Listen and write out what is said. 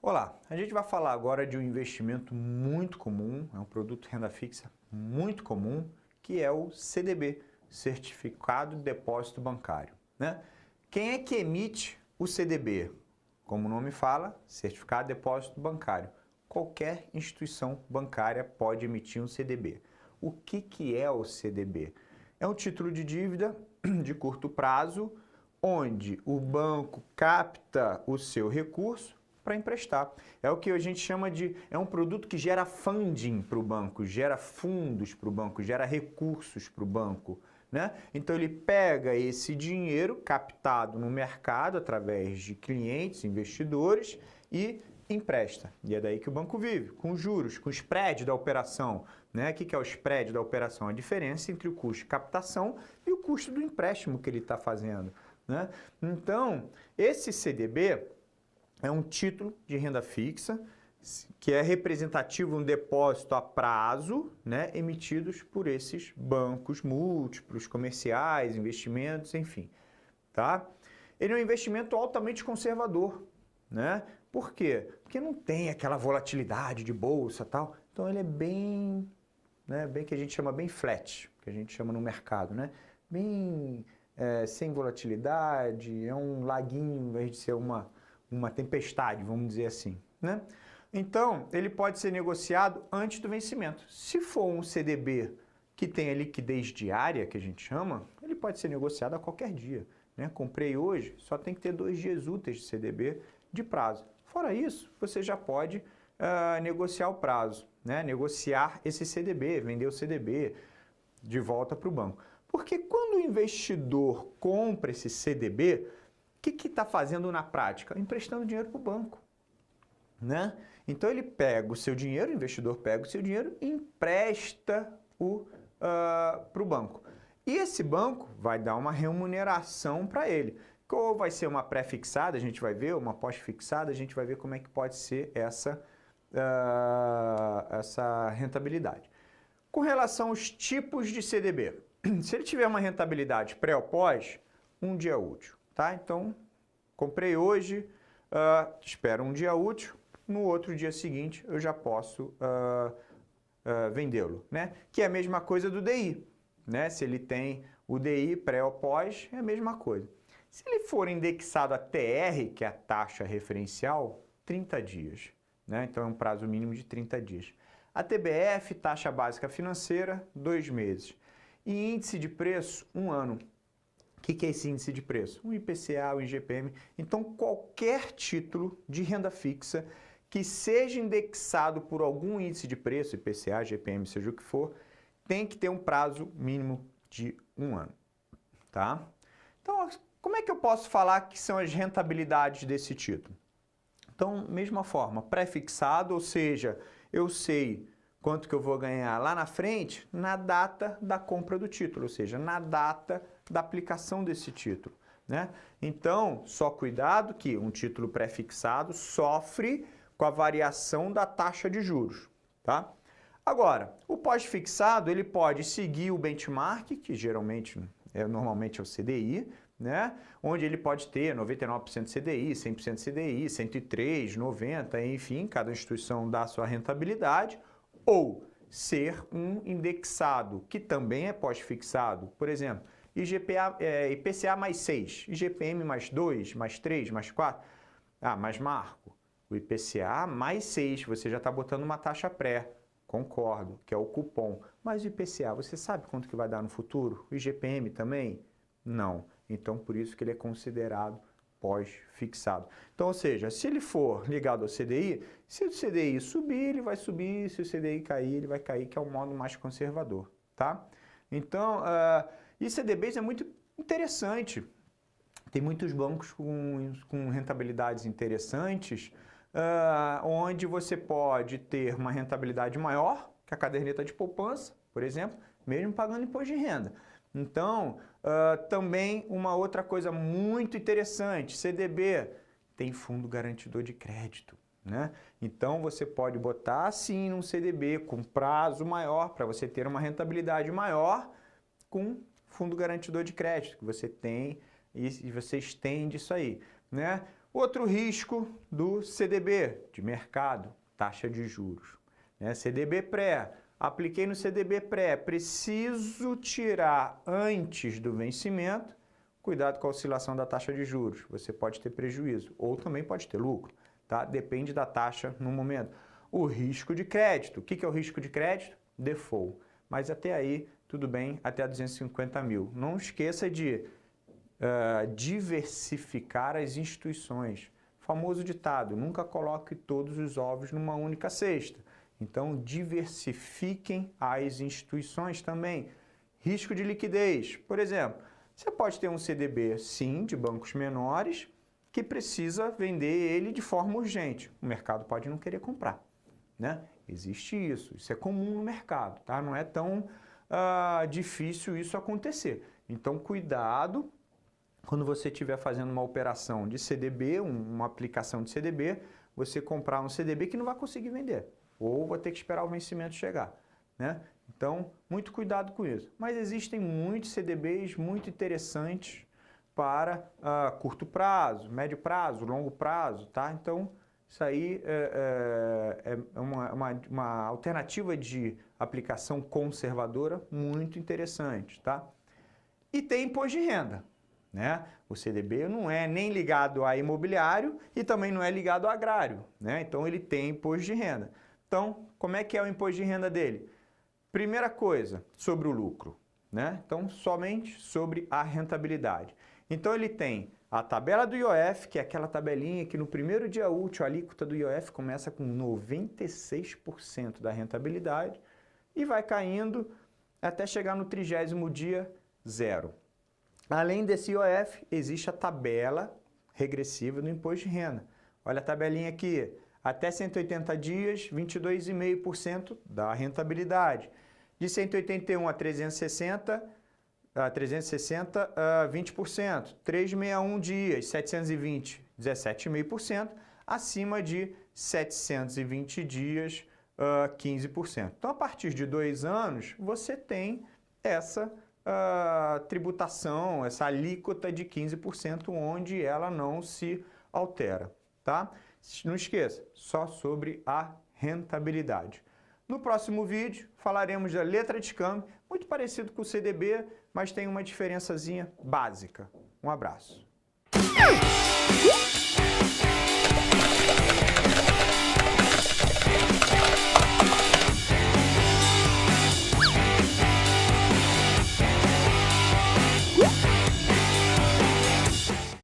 Olá, a gente vai falar agora de um investimento muito comum, é um produto de renda fixa muito comum, que é o CDB, Certificado de Depósito Bancário, né? Quem é que emite o CDB? Como o nome fala, Certificado de Depósito Bancário. Qualquer instituição bancária pode emitir um CDB. O que é o CDB? É um título de dívida de curto prazo, onde o banco capta o seu recurso para emprestar. É o que a gente chama de... é um produto que gera funding para o banco, gera fundos para o banco, gera recursos para o banco, né? Então ele pega esse dinheiro captado no mercado através de clientes, investidores e empresta. E é daí que o banco vive, com juros, com o spread da operação, né? O que é o spread da operação? A diferença entre o custo de captação e o custo do empréstimo que ele está fazendo, né? Então, esse CDB é um título de renda fixa que é representativo de um depósito a prazo, né, emitidos por esses bancos múltiplos, comerciais, investimentos, enfim. Tá? Ele é um investimento altamente conservador. Né? Por quê? Porque não tem aquela volatilidade de bolsa e tal. Então ele é bem, né, bem que a gente chama bem flat, que a gente chama no mercado, né? Bem sem volatilidade, é um laguinho, ao invés de ser uma tempestade, vamos dizer assim, né? Então, ele pode ser negociado antes do vencimento. Se for um CDB que tem a liquidez diária, que a gente chama, ele pode ser negociado a qualquer dia, né? Comprei hoje, só tem que ter 2 dias úteis de CDB de prazo. Fora isso, você já pode negociar o prazo, né? Negociar esse CDB, vender o CDB de volta para o banco. Porque quando o investidor compra esse CDB, o que está fazendo na prática? Emprestando dinheiro para o banco, né? Então ele pega o seu dinheiro, o investidor pega o seu dinheiro e empresta para o banco. E esse banco vai dar uma remuneração para ele, que ou vai ser uma pré-fixada, a gente vai ver, uma pós-fixada, a gente vai ver como é que pode ser essa rentabilidade. Com relação aos tipos de CDB, se ele tiver uma rentabilidade pré ou pós, um dia útil. Tá? Então, comprei hoje, espero um dia útil, no outro dia seguinte eu já posso vendê-lo, né? Que é a mesma coisa do DI, né? Se ele tem o DI pré ou pós, é a mesma coisa. Se ele for indexado a TR, que é a taxa referencial, 30 dias, né? Então é um prazo mínimo de 30 dias. A TBF, taxa básica financeira, 2 meses. E índice de preço, 1 ano. O que é esse índice de preço? O IPCA, o IGPM. Então, qualquer título de renda fixa que seja indexado por algum índice de preço, IPCA, IGPM, seja o que for, tem que ter um prazo mínimo de 1 ano. Tá? Então, como é que eu posso falar que são as rentabilidades desse título? Então, mesma forma, pré-fixado, ou seja, eu sei quanto que eu vou ganhar lá na frente na data da compra do título, ou seja, na data da aplicação desse título, né? Então, só cuidado que um título pré-fixado sofre com a variação da taxa de juros, tá? Agora, o pós-fixado, ele pode seguir o benchmark, que geralmente, normalmente é o CDI, né? Onde ele pode ter 99% CDI, 100% CDI, 103, 90, enfim, cada instituição dá a sua rentabilidade, ou ser um indexado, que também é pós-fixado, por exemplo, IPCA mais 6, IGPM mais 2, mais 3, mais 4. Ah, mas Marco, o IPCA mais 6, você já está botando uma taxa pré, concordo, que é o cupom. Mas o IPCA, você sabe quanto que vai dar no futuro? O IGPM também? Não. Então, por isso que ele é considerado pós-fixado. Então, ou seja, se ele for ligado ao CDI, se o CDI subir, ele vai subir, se o CDI cair, ele vai cair, que é o modo mais conservador, tá? Então, e CDBs é muito interessante. Tem muitos bancos com rentabilidades interessantes, onde você pode ter uma rentabilidade maior que a caderneta de poupança, por exemplo, mesmo pagando imposto de renda. Então, também uma outra coisa muito interessante, CDB tem fundo garantidor de crédito, né? Então, você pode botar sim num CDB com prazo maior para você ter uma rentabilidade maior com fundo garantidor de crédito que você tem e você estende isso aí, né? Outro risco do CDB, de mercado, taxa de juros. Né? CDB pré, apliquei no CDB pré, preciso tirar antes do vencimento, cuidado com a oscilação da taxa de juros, você pode ter prejuízo ou também pode ter lucro, tá? Depende da taxa no momento. O risco de crédito, o que é o risco de crédito? Default, mas até aí tudo bem, até 250 mil. Não esqueça de diversificar as instituições. Famoso ditado, nunca coloque todos os ovos numa única cesta. Então, diversifiquem as instituições também. Risco de liquidez, por exemplo, você pode ter um CDB, sim, de bancos menores, que precisa vender ele de forma urgente. O mercado pode não querer comprar, né? Existe isso é comum no mercado, tá? Não é tão difícil isso acontecer. Então, cuidado quando você estiver fazendo uma operação de CDB, uma aplicação de CDB, você comprar um CDB que não vai conseguir vender, ou vai ter que esperar o vencimento chegar, né? Então, muito cuidado com isso. Mas existem muitos CDBs muito interessantes para curto prazo, médio prazo, longo prazo, tá? Então, isso aí é uma alternativa de aplicação conservadora muito interessante, tá? E tem imposto de renda, né? O CDB não é nem ligado a imobiliário e também não é ligado a agrário, né? Então, ele tem imposto de renda. Então, como é que é o imposto de renda dele? Primeira coisa, sobre o lucro, né? Então, somente sobre a rentabilidade. Então, ele tem a tabela do IOF, que é aquela tabelinha que no primeiro dia útil a alíquota do IOF começa com 96% da rentabilidade e vai caindo até chegar no 30º dia, 0. Além desse IOF, existe a tabela regressiva do imposto de renda. Olha a tabelinha aqui. Até 180 dias, 22,5% da rentabilidade. De 181 a 360, 20%. 361 dias, 720, 17,5%. Acima de 720 dias, 15%. Então, a partir de 2 anos, você tem essa tributação, essa alíquota de 15%, onde ela não se altera, tá? Não esqueça, só sobre a rentabilidade. No próximo vídeo, falaremos da letra de câmbio, muito parecido com o CDB, mas tem uma diferençazinha básica. Um abraço.